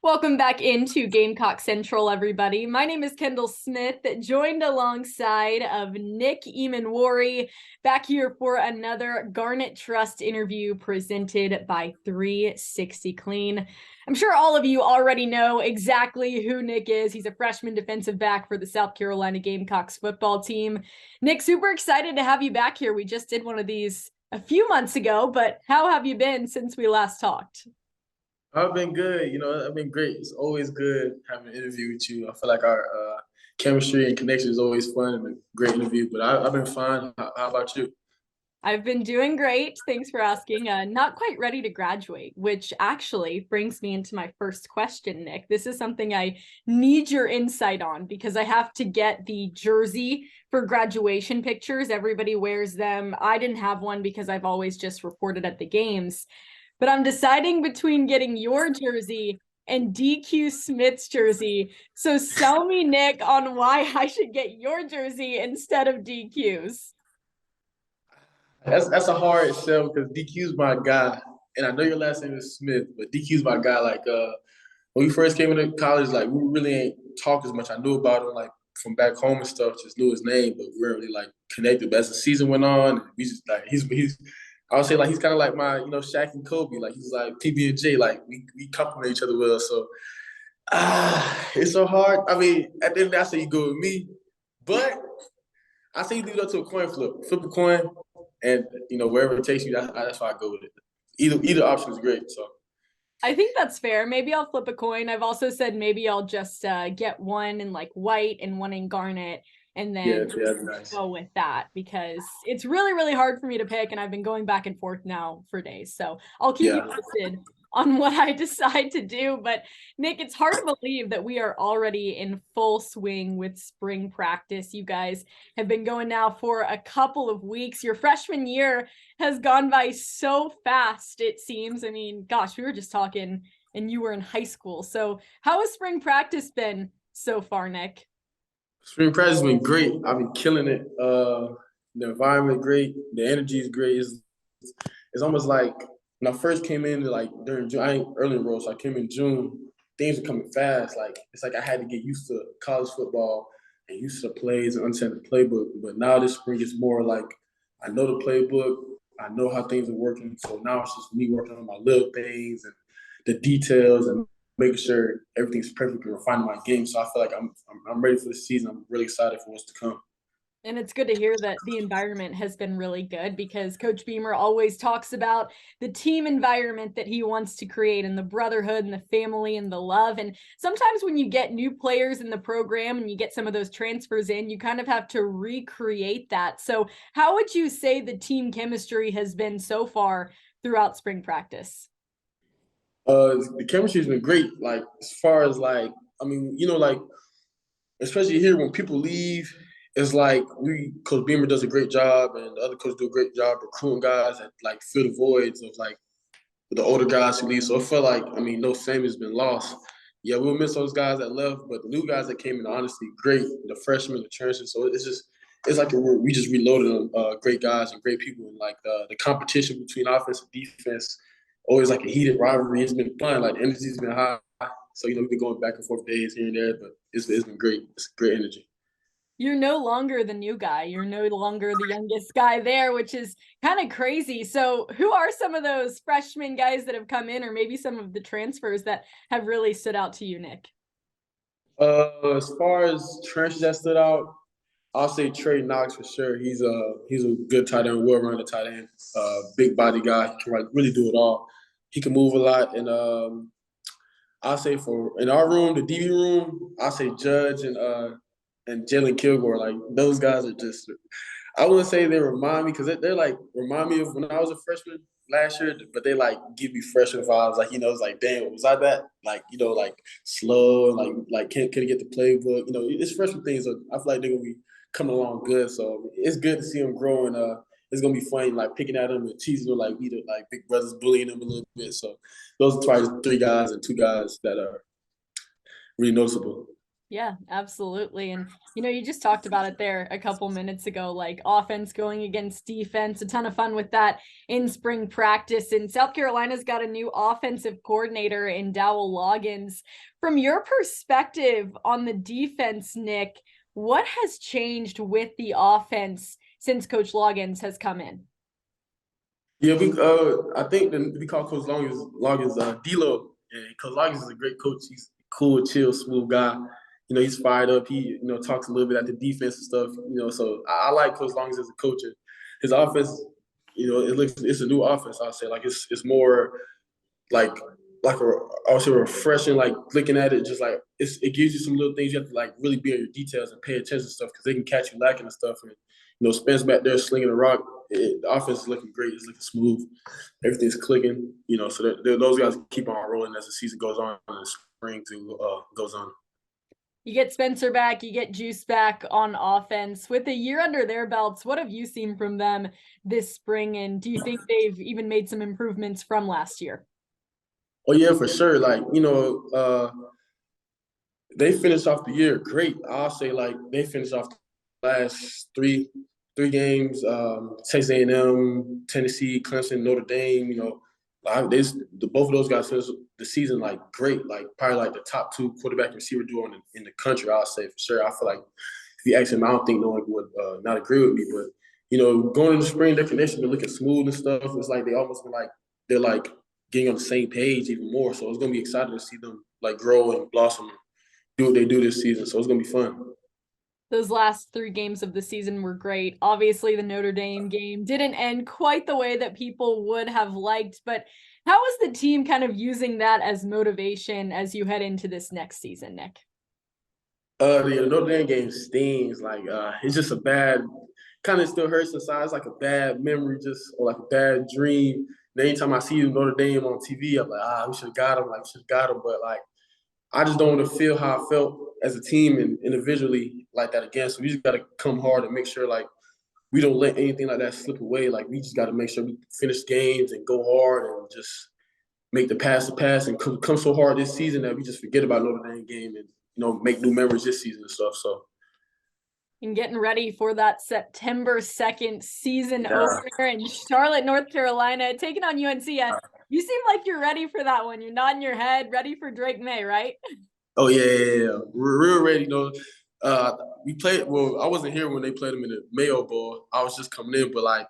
Welcome back into Gamecock Central, everybody. My name is Kendall Smith, joined alongside of Nick Emmanwori, back here for another Garnet Trust interview presented by 360 Clean. I'm sure all of you already know exactly who Nick is. He's a freshman defensive back for the South Carolina Gamecocks football team. Nick, super excited to have you back here. We just did one of these a few months ago, but how have you been since we last talked? I've been good. I've been great. It's always good having an interview with you. I feel like our chemistry and connection is always fun and a great interview. But I've been fine. How about you? I've been doing great. Thanks for asking. Not quite ready to graduate, which actually brings me into my first question, Nick. This is something I need your insight on because I have to get the jersey for graduation pictures. Everybody wears them. I didn't have one because I've always just reported at the games. But I'm deciding between getting your jersey and DQ Smith's jersey. So sell me, Nick, on why I should get your jersey instead of DQ's. That's a hard sell because DQ's my guy, and I know your last name is Smith, but DQ's my guy. When we first came into college, like we really ain't talk as much. I knew about him like from back home and stuff, just knew his name, but we weren't really like connected. But as the season went on, we just like he's I would say like he's kind of like my Shaq and Kobe, like he's like PB and J, like we complement each other well. So it's so hard. I mean, at the end of the day, I say you go with me, but I say you leave it up to a coin flip. Flip a coin, and wherever it takes you, that's why I go with it. Either option is great. So I think that's fair. Maybe I'll flip a coin. I've also said maybe I'll just get one in like white and one in garnet and yeah, then that's nice. go with that because it's really, really hard for me to pick. And I've been going back and forth now for days. So I'll keep you Yeah. posted on what I decide to do. But Nick, it's hard to believe that we are already in full swing with spring practice. You guys have been going now for a couple of weeks. Your freshman year has gone by so fast, it seems. I mean, gosh, we were just talking and you were in high school. So how has spring practice been so far, Nick? Spring practice has been great. I've been killing it. The environment great. The energy is great. It's almost like when I first came in, like during June, I ain't early enrolled, so I came in June. Things were coming fast. Like it's like I had to get used to college football and used to the plays and understand the playbook. But now this spring is more like I know the playbook. I know how things are working. So now it's just me working on my little things and the details and making sure everything's perfect and refining my game. So I feel like I'm ready for the season. I'm really excited for what's to come. And it's good to hear that the environment has been really good because Coach Beamer always talks about the team environment that he wants to create and the brotherhood and the family and the love. And sometimes when you get new players in the program and you get some of those transfers in, you kind of have to recreate that. So how would you say the team chemistry has been so far throughout spring practice? The chemistry has been great. Like as far as like, I mean, like especially here when people leave, it's like Coach Beamer does a great job and the other coaches do a great job recruiting guys that like fill the voids of like the older guys who leave. So I feel like, I mean, no fame has been lost. Yeah, we'll miss those guys that left, but the new guys that came in, honestly, great. The freshmen, the transfers. So it's like we just reloaded on great guys and great people. And like the competition between offense and defense, always like a heated rivalry. It's been fun. Like the energy's been high. So, we've been going back and forth days here and there, but it's been great. It's great energy. You're no longer the new guy. You're no longer the youngest guy there, which is kind of crazy. So, who are some of those freshman guys that have come in, or maybe some of the transfers that have really stood out to you, Nick? As far as transfers that stood out, I'll say Trey Knox for sure. He's a good tight end, well-rounded tight end, big body guy. He can really do it all. He can move a lot, and I'll say for in our room, the DB room, I'll say Judge and Jalen Kilgore. Like those guys are just. I wouldn't say they remind me because they're like remind me of when I was a freshman last year, but they like give me freshman vibes. Like it's like damn, was I that like like slow and like can't get the playbook. It's freshman things. So I feel like they're gonna be coming along good. So it's good to see them growing. It's gonna be fun, like picking at them and teasing them, like either like big brothers bullying them a little bit. So those are probably three guys and two guys that are really noticeable. Yeah, absolutely. And, you just talked about it there a couple minutes ago, like offense going against defense, a ton of fun with that in spring practice. And South Carolina's got a new offensive coordinator in Dowell Loggins. From your perspective on the defense, Nick, what has changed with the offense since Coach Loggins has come in? Yeah, I think we call Coach Loggins D-Lo. And Coach Loggins is a great coach. He's cool, chill, smooth guy. He's fired up. He, talks a little bit at the defense and stuff. So I like Coach Loggins as a coach. And his offense, it's a new offense. I'll say, like it's more like I would say refreshing. Like looking at it, just like it gives you some little things you have to like really be on your details and pay attention to stuff because they can catch you lacking and stuff. And Spence back there slinging the rock. The offense is looking great. It's looking smooth. Everything's clicking. So those guys keep on rolling as the season goes on and the spring goes on. You get Spencer back, you get Juice back on offense. With a year under their belts, what have you seen from them this spring? And do you think they've even made some improvements from last year? Oh yeah, for sure. Like they finished off the year great. I'll say like they finished off the last three games. Texas A&M, Tennessee, Clemson, Notre Dame. Both of those guys finished the season like great. Like probably like the top two quarterback and receiver duo in the country. I'll say for sure. I feel like if you ask him, I don't think no one would not agree with me. But going into spring, their connection been looking smooth and stuff. It's like they almost been like they're like getting on the same page even more. So it's gonna be exciting to see them like grow and blossom, do what they do this season. So it's gonna be fun. Those last 3 games of the season were great. Obviously, the Notre Dame game didn't end quite the way that people would have liked, but how is the team kind of using that as motivation as you head into this next season, Nick? The Notre Dame game stings. Like it's just a bad, kind of still hurts inside. It's like a bad memory, just or like a bad dream. And anytime I see Notre Dame on TV, I'm like, we should have got him. Like, we should have got him. But like, I just don't want to feel how I felt as a team and individually like that again. So we just got to come hard and make sure like we don't let anything like that slip away. Like we just got to make sure we finish games and go hard and just make the pass and come so hard this season that we just forget about Notre Dame game and make new memories this season and stuff. So. And getting ready for that September 2nd season Yeah. opener in Charlotte, North Carolina, taking on UNC. You seem like you're ready for that one. You're nodding your head, ready for Drake May, right? Oh yeah. We're real ready. We played. Well, I wasn't here when they played them in the Mayo Bowl. I was just coming in, but like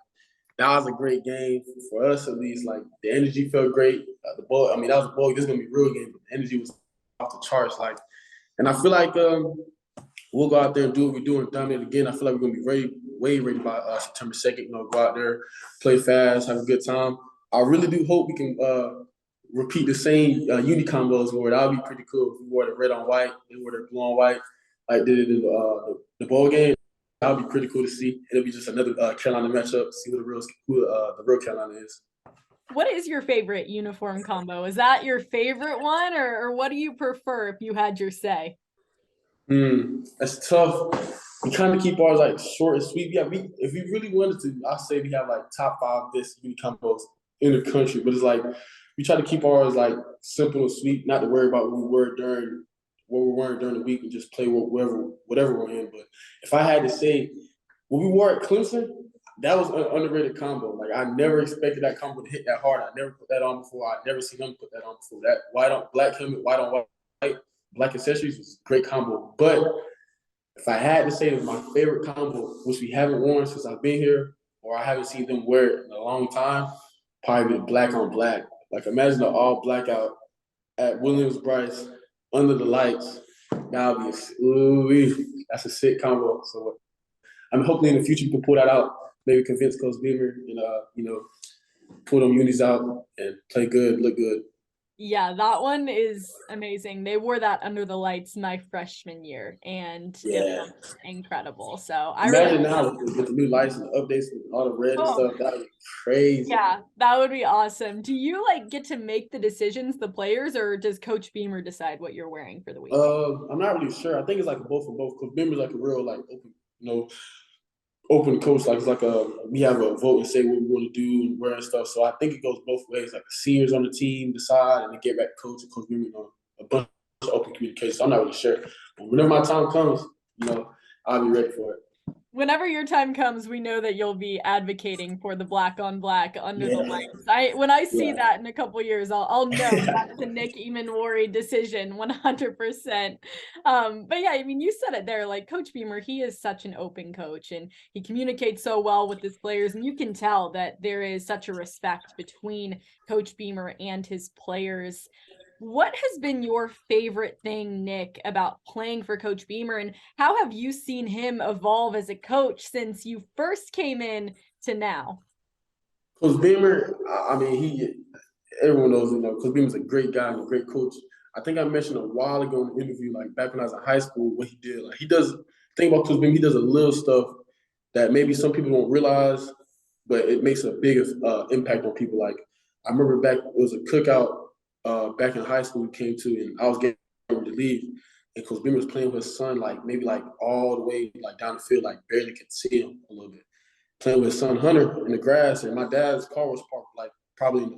that was a great game for us at least. Like the energy felt great. The ball. I mean, that was a ball. This is gonna be a real game. But the energy was off the charts. Like, and I feel like we'll go out there and do what we're doing, dominate again. I feel like we're gonna be ready, way ready by September 2nd. Go out there, play fast, have a good time. I really do hope we can repeat the same uni combos where that would be pretty cool. If we wore the red on white, they wore the blue on white, like they did in the bowl game. That would be pretty cool to see. It'll be just another Carolina matchup. See who the real Carolina is. What is your favorite uniform combo? Is that your favorite one, or what do you prefer if you had your say? That's tough. We kind of keep ours like short and sweet. Yeah, if we really wanted to, I say we have like top 5 best uni combos in the country. But it's like we try to keep ours like simple and sweet, not to worry about what we're wearing during the week and just play whatever we're in. But if I had to say, what we wore at Clemson, that was an underrated combo. Like I never expected that combo to hit that hard. I never put that on before. I'd never seen them put that on before. That white on black helmet, white on white, black accessories was a great combo. But if I had to say it was my favorite combo, which we haven't worn since I've been here, or I haven't seen them wear it in a long time, probably black on black. Like imagine an all blackout at Williams-Brice under the lights. That would be that's a sick combo. So I'm hoping in the future we can pull that out. Maybe convince Coach Beamer and pull them unis out and play good, look good. Yeah, that one is amazing. They wore that under the lights my freshman year, and it was incredible. So I imagine now with the new lights and the updates and all the red and stuff. That would be crazy. Yeah, that would be awesome. Do you get to make the decisions, the players, or does Coach Beamer decide what you're wearing for the week? I'm not really sure. I think it's like both of both. Coach Beamer's like a real like open coach. Like it's like we have a vote and say what we want to do and wear and stuff. So I think it goes both ways. Like the seniors on the team decide and they get back to coach and Coach Beamer, a bunch of open communication. So I'm not really sure. But whenever my time comes, I'll be ready for it. Whenever your time comes, we know that you'll be advocating for the black on black under the lights. When I see that in a couple years, I'll know that's a Nick Emmanwori decision, 100%. But yeah, I mean, you said it there. Like Coach Beamer, he is such an open coach, and he communicates so well with his players, and you can tell that there is such a respect between Coach Beamer and his players. What has been your favorite thing, Nick, about playing for Coach Beamer, and how have you seen him evolve as a coach since you first came in to now? Coach Beamer, I mean, everyone knows, Coach Beamer's a great guy and a great coach. I think I mentioned a while ago in the interview, like back when I was in high school, what he did. Like think about Coach Beamer, he does a little stuff that maybe some people don't realize, but it makes a big impact on people. Like I remember it was a cookout back in high school we came to, and I was getting ready to leave, and Coach Beamer was playing with his son, like maybe like all the way like down the field, like barely could see him a little bit, playing with his son Hunter in the grass, and my dad's car was parked like probably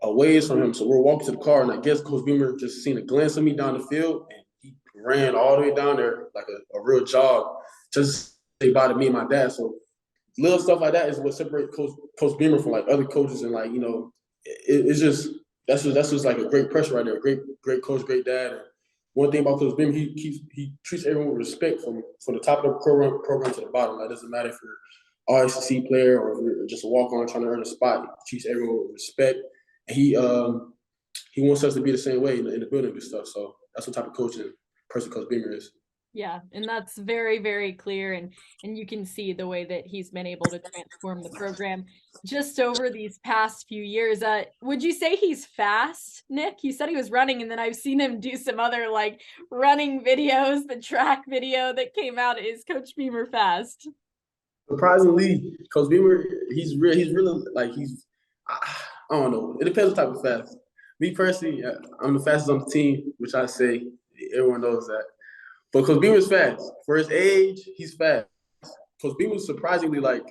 a ways from him. So we're walking to the car, and I guess Coach Beamer just seen a glance of me down the field, and he ran all the way down there like a real jog, just to say bye to me and my dad. So little stuff like that is what separates Coach Beamer from like other coaches, and like it's just that's just like a great person right there. Great coach, great dad. And one thing about Coach Beamer, he treats everyone with respect from the top of the program to the bottom. It doesn't matter if you're an RSC player or if you're just a walk on trying to earn a spot. He treats everyone with respect. And he wants us to be the same way in the building and stuff. So that's what type of coaching person Coach Beamer is. Yeah, and that's very, very clear, and you can see the way that he's been able to transform the program just over these past few years. Would you say he's fast, Nick? You said he was running, and then I've seen him do some other like running videos. The track video that came out, is Coach Beamer fast? Surprisingly, Coach Beamer, he's really like I don't know. It depends what type of fast. Me personally, I'm the fastest on the team, which I say everyone knows that. But Coach Beamer's fast. For his age, he's fast. Coach Beamer's surprisingly like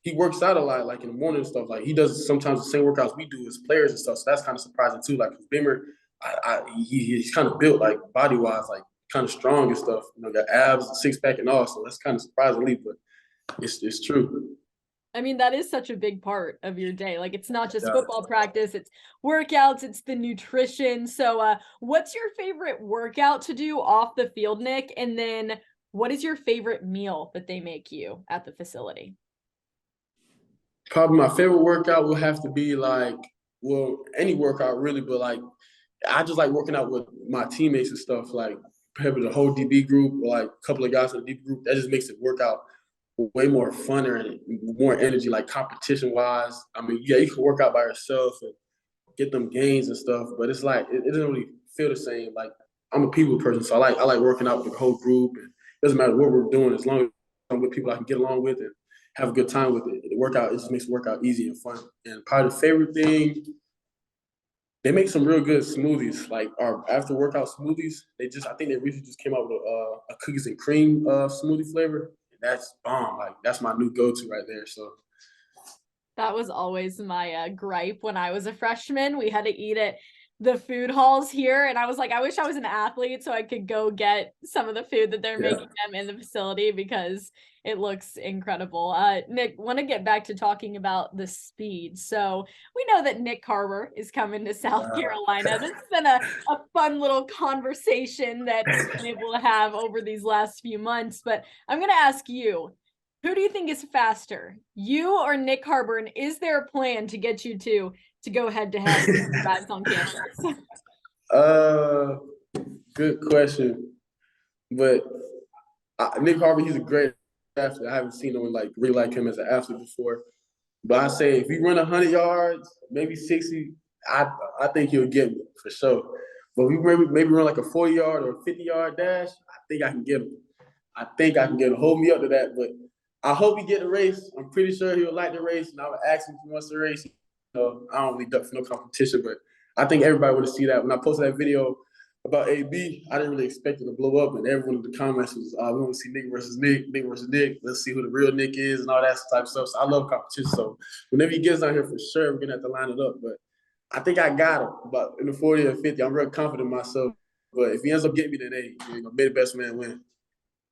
he works out a lot, like in the morning and stuff. Like he does sometimes the same workouts we do as players and stuff. So that's kind of surprising too. Like Coach Beamer, he's kind of built like body wise, like kind of strong and stuff. Got abs, six pack, and all. So that's kind of surprisingly, but it's true. I mean, that is such a big part of your day. Like, it's not just football practice, it's workouts, it's the nutrition. So what's your favorite workout to do off the field, Nick? And then what is your favorite meal that they make you at the facility? Probably my favorite workout will have to be like, well, any workout really, but like I just like working out with my teammates and stuff, like having the whole DB group or like a couple of guys in the DB group. That just makes it work out way more funner and more energy, like competition wise. I mean, yeah, you can work out by yourself and get them gains and stuff, but it's like it doesn't really feel the same. Like I'm a people person, so I like working out with the whole group, and it doesn't matter what we're doing as long as I'm with people I can get along with and have a good time with it. The workout, it just makes the workout easy and fun. And probably the favorite thing, they make some real good smoothies, like our after workout smoothies. I think they recently just came out with a cookies and cream smoothie flavor. That's bomb. Like that's my new go-to right there. So that was always my gripe when I was a freshman. We had to eat at the food halls here, and I was like, I wish I was an athlete so I could go get some of the food that they're making them in the facility, because it looks incredible. Nick, want to get back to talking about the speed. So we know that Nick Carver is coming to South Carolina. This has been a fun little conversation that we've been able to have over these last few months, but I'm going to ask you, who do you think is faster, you or Nick Carver? And is there a plan to get you to go head to head with guys on campus? Good question. But Nick Harvey, he's a great athlete. I haven't seen no one like really like him as an athlete before. But I say if he run 100 yards, maybe 60, I think he'll get me for sure. But we maybe run like a 40-yard or 50-yard dash, I think I can get him. I think I can get him. Hold me up to that. But I hope he get the race. I'm pretty sure he'll like the race, and I would ask him if he wants the race. I don't really duck for no competition, but I think everybody would see that. When I posted that video about AB, I didn't really expect it to blow up, and everyone in the comments was, we want to see Nick versus Nick, Nick versus Nick. Let's see who the real Nick is and all that type of stuff. So I love competition. So whenever he gets down here, for sure, we're going to have to line it up. But I think I got him. But in the 40 or 50, I'm real confident in myself. But if he ends up getting me, then may the best man win.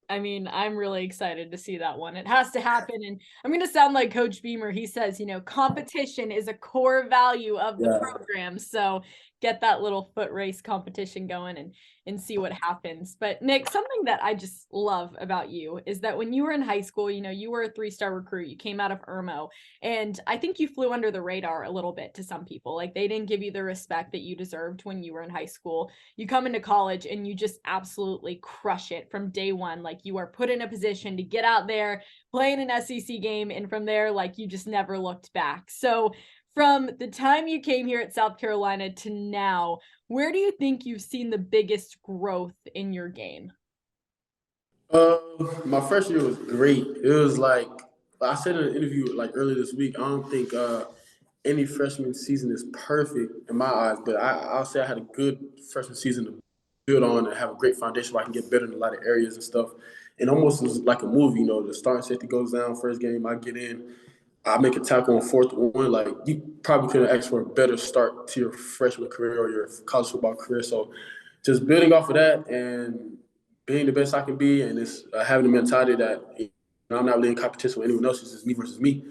I mean, I'm really excited to see that one. It has to happen. And I'm going to sound like Coach Beamer. He says, competition is a core value of the program. So get that little foot race competition going and see what happens. But Nick, something that I just love about you is that when you were in high school, you were a 3-star recruit. You came out of Irmo. And I think you flew under the radar a little bit to some people. Like they didn't give you the respect that you deserved when you were in high school. You come into college and you just absolutely crush it from day one. Like you are put in a position to get out there, play in an SEC game, and from there, like you just never looked back. So from the time you came here at South Carolina to now, where do you think you've seen the biggest growth in your game? My first year was great. It was like I said in an interview like earlier this week. I don't think any freshman season is perfect in my eyes, but I'll say I had a good freshman season to build on and have a great foundation where I can get better in a lot of areas and stuff. And almost was like a movie, the starting safety goes down first game, I get in, I make a tackle on 4th-1. Like you probably couldn't ask for a better start to your freshman career or your college football career. So just building off of that and being the best I can be, and it's having the mentality that I'm not really in competition with anyone else. It's just me versus me.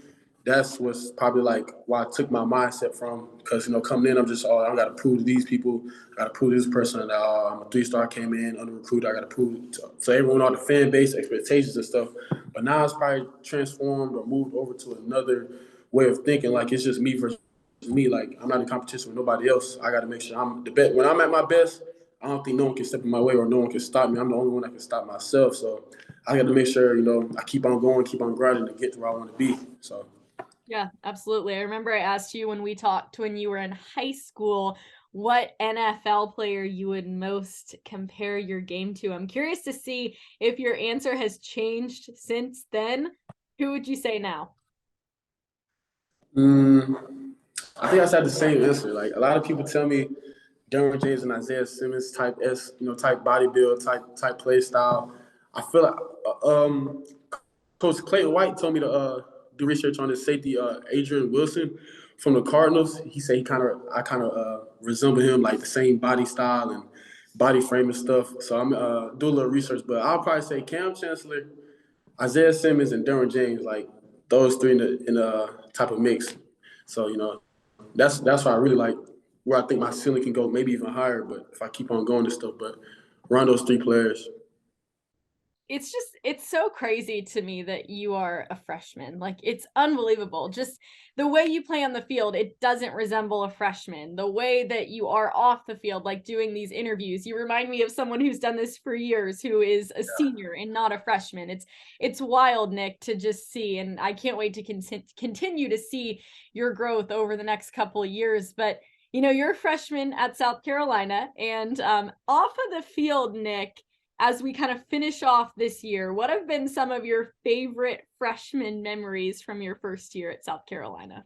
That's what's probably like why I took my mindset from. Because coming in, I'm just I got to prove to these people, I got to prove to this person that I'm a 3-star, came in under recruited. I got to prove to everyone, all the fan base expectations and stuff. But now it's probably transformed or moved over to another way of thinking. Like it's just me versus me. Like I'm not in competition with nobody else. I got to make sure I'm the best. When I'm at my best, I don't think no one can step in my way or no one can stop me. I'm the only one that can stop myself. So I got to make sure, I keep on going, keep on grinding to get to where I want to be. So. Yeah, absolutely. I remember I asked you when we talked when you were in high school, what NFL player you would most compare your game to. I'm curious to see if your answer has changed since then. Who would you say now? I think I said the same answer. Like a lot of people tell me Derwin James and Isaiah Simmons type type body build, type play style. I feel like Coach Clayton White told me to do research on his safety, Adrian Wilson from the Cardinals. He said I kind of resemble him, like the same body style and body frame and stuff. So I'm do a little research, but I'll probably say Cam Chancellor, Isaiah Simmons, and Derwin James, like those three in a type of mix. So that's why I really like where I think my ceiling can go, maybe even higher. But if I keep on going and stuff, but around those three players. It's so crazy to me that you are a freshman. Like it's unbelievable. Just the way you play on the field, it doesn't resemble a freshman. The way that you are off the field, like doing these interviews, you remind me of someone who's done this for years, who is a senior and not a freshman. It's wild, Nick, to just see, and I can't wait to continue to see your growth over the next couple of years. But you're a freshman at South Carolina, and off of the field, Nick, as we kind of finish off this year, what have been some of your favorite freshman memories from your first year at South Carolina?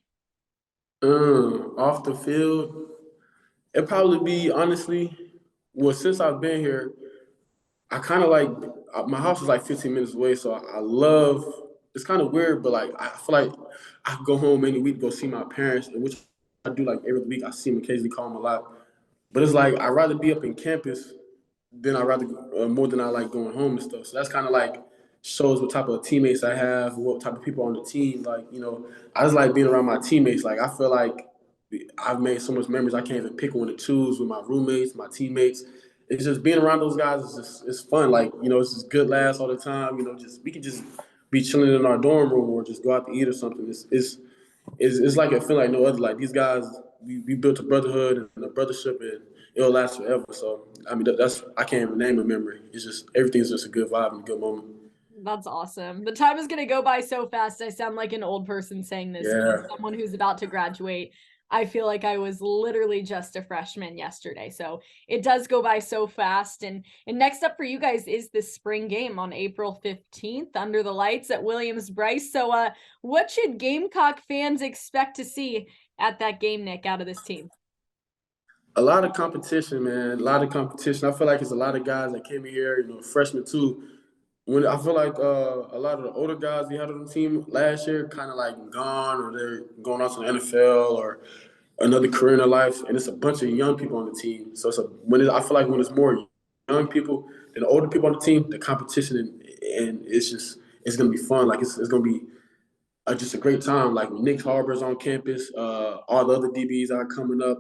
Off the field, it'd probably be honestly, well, since I've been here, I kind of like my house is like 15 minutes away, so I love. It's kind of weird, but like I feel like I go home any week, go see my parents, and which I do like every week. I see them occasionally, call them a lot, but it's like I'd rather be up in campus than I rather more than I like going home and stuff. So that's kind of like shows what type of teammates I have, what type of people on the team. Like I just like being around my teammates. Like I feel like I've made so much memories I can't even pick one to choose with my roommates, my teammates. It's just being around those guys is just it's fun. Like it's just good laughs all the time. Just we can just be chilling in our dorm room or just go out to eat or something. It's like a feel like no other. Like these guys, we built a brotherhood and a brothership, and it'll last forever. So I mean, that's I can't even name a memory. It's just everything's just a good vibe and a good moment. That's awesome. The time is going to go by so fast. I sound like an old person saying this, Yeah. someone who's about to graduate. I feel like I was literally just a freshman yesterday. So it does go by so fast. And next up for you guys is the spring game on April 15th under the lights at Williams-Brice. So what should Gamecock fans expect to see at that game, Nick, out of this team? A lot of competition, man. A lot of competition. I feel like it's a lot of guys that came in here, freshmen too. When I feel like a lot of the older guys we had on the team last year kind of like gone or they're going out to the NFL or another career in their life, and it's a bunch of young people on the team. So I feel like when it's more young people and the older people on the team, the competition and it's gonna be fun. Like it's gonna be just a great time. Like when Nick Harbor's on campus, all the other DBs are coming up.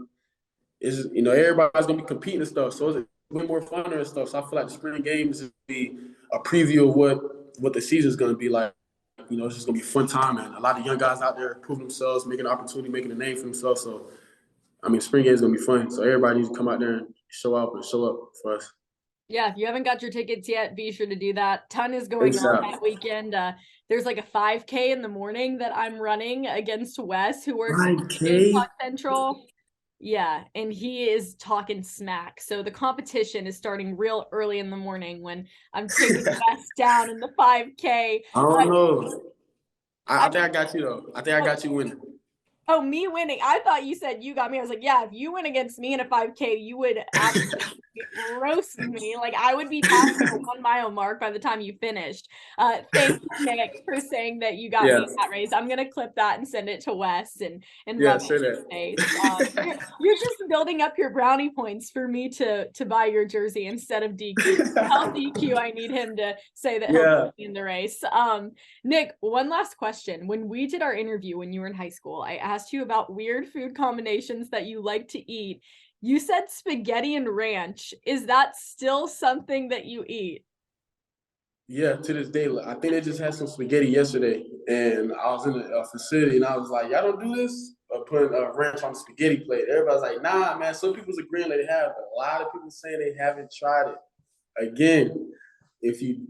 Is everybody's gonna be competing and stuff, so it's a bit more fun and stuff. So I feel like the spring games is be a preview of what the season's gonna be like. It's just gonna be a fun time, and a lot of young guys out there proving themselves, making an opportunity, making a name for themselves. So I mean, spring games is gonna be fun. So everybody needs to come out there and show up for us. Yeah, if you haven't got your tickets yet, be sure to do that. Ton is going on ASAP. that weekend. There's like a 5K in the morning that I'm running against Wes, who works at 5K. Gamecock Central. Yeah, and he is talking smack. So the competition is starting real early in the morning when I'm taking Wes down in the 5K. I don't know. I think I got you though. I think I got you winning. Oh, me winning. I thought you said you got me. I was like, yeah, if you win against me in a 5K, you would absolutely roast me. Like I would be past the 1 mile mark by the time you finished. Thanks, Nick, for saying that you got me in that race. I'm gonna clip that and send it to Wes and rub it in his face. You're just building up your brownie points for me to buy your jersey instead of DQ. Tell DQ I need him to say that he'll be in the race. Nick, one last question. When we did our interview when you were in high school, I asked you about weird food combinations that you like to eat. You said spaghetti and ranch. Is that still something that you eat? Yeah, to this day. I think they just had some spaghetti yesterday, and I was in a facility, and I was like, "Y'all don't do this?" Putting ranch on the spaghetti plate. Everybody's like, "Nah, man." Some people's agreeing they have, but a lot of people saying they haven't tried it. Again, if you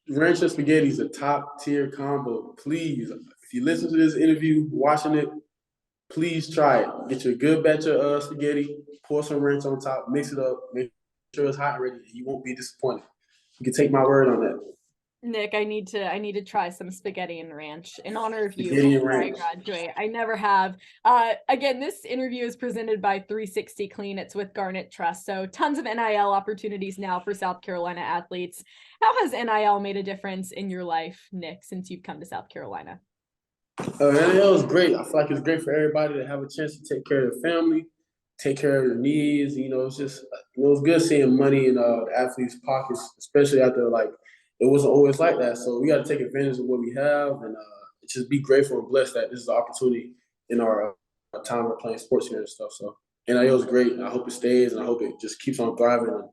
ranch and spaghetti is a top tier combo. Please, if you listen to this interview, watching it, please try it. Get you a good batch of spaghetti, pour some ranch on top, mix it up, make sure it's hot and ready. You won't be disappointed. You can take my word on that. Nick, I need to try some spaghetti and ranch in honor of you Spaghetti and before I ranch. graduate. I never have. Again, this interview is presented by 360 Clean. It's with Garnet Trust. So tons of NIL opportunities now for South Carolina athletes. How has NIL made a difference in your life, Nick, since you've come to South Carolina? NIL is great. I feel like it's great for everybody to have a chance to take care of their family, take care of their needs. It's just it's good seeing money in the athletes' pockets, especially after it wasn't always like that. So we got to take advantage of what we have and just be grateful and blessed that this is an opportunity in our time of playing sports here and stuff. So NIL is great. I hope it stays and I hope it just keeps on thriving and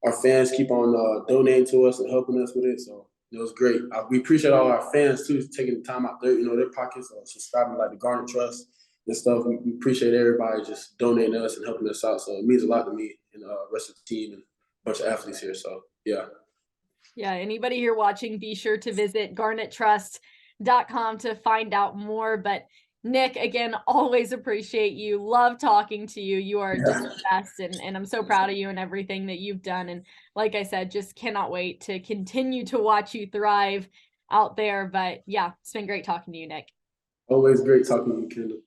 our fans keep on donating to us and helping us with it. So it was great. We appreciate all our fans too, taking the time out there, their pockets, subscribing like the Garnet Trust and stuff. We appreciate everybody just donating to us and helping us out. So it means a lot to me and the rest of the team and a bunch of athletes here. So yeah. Yeah, anybody here watching, be sure to visit GarnetTrust.com to find out more. But Nick, again, always appreciate you. Love talking to you. You are just the best. And I'm so proud of you and everything that you've done. And like I said, just cannot wait to continue to watch you thrive out there. But yeah, it's been great talking to you, Nick. Always great talking to you, Kendall.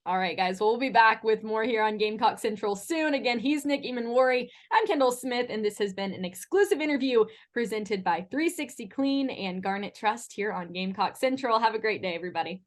All right, guys, we'll be back with more here on Gamecock Central soon. Again, he's Nick Emmanwori. I'm Kendall Smith, and this has been an exclusive interview presented by 360 Clean and Garnet Trust here on Gamecock Central. Have a great day, everybody.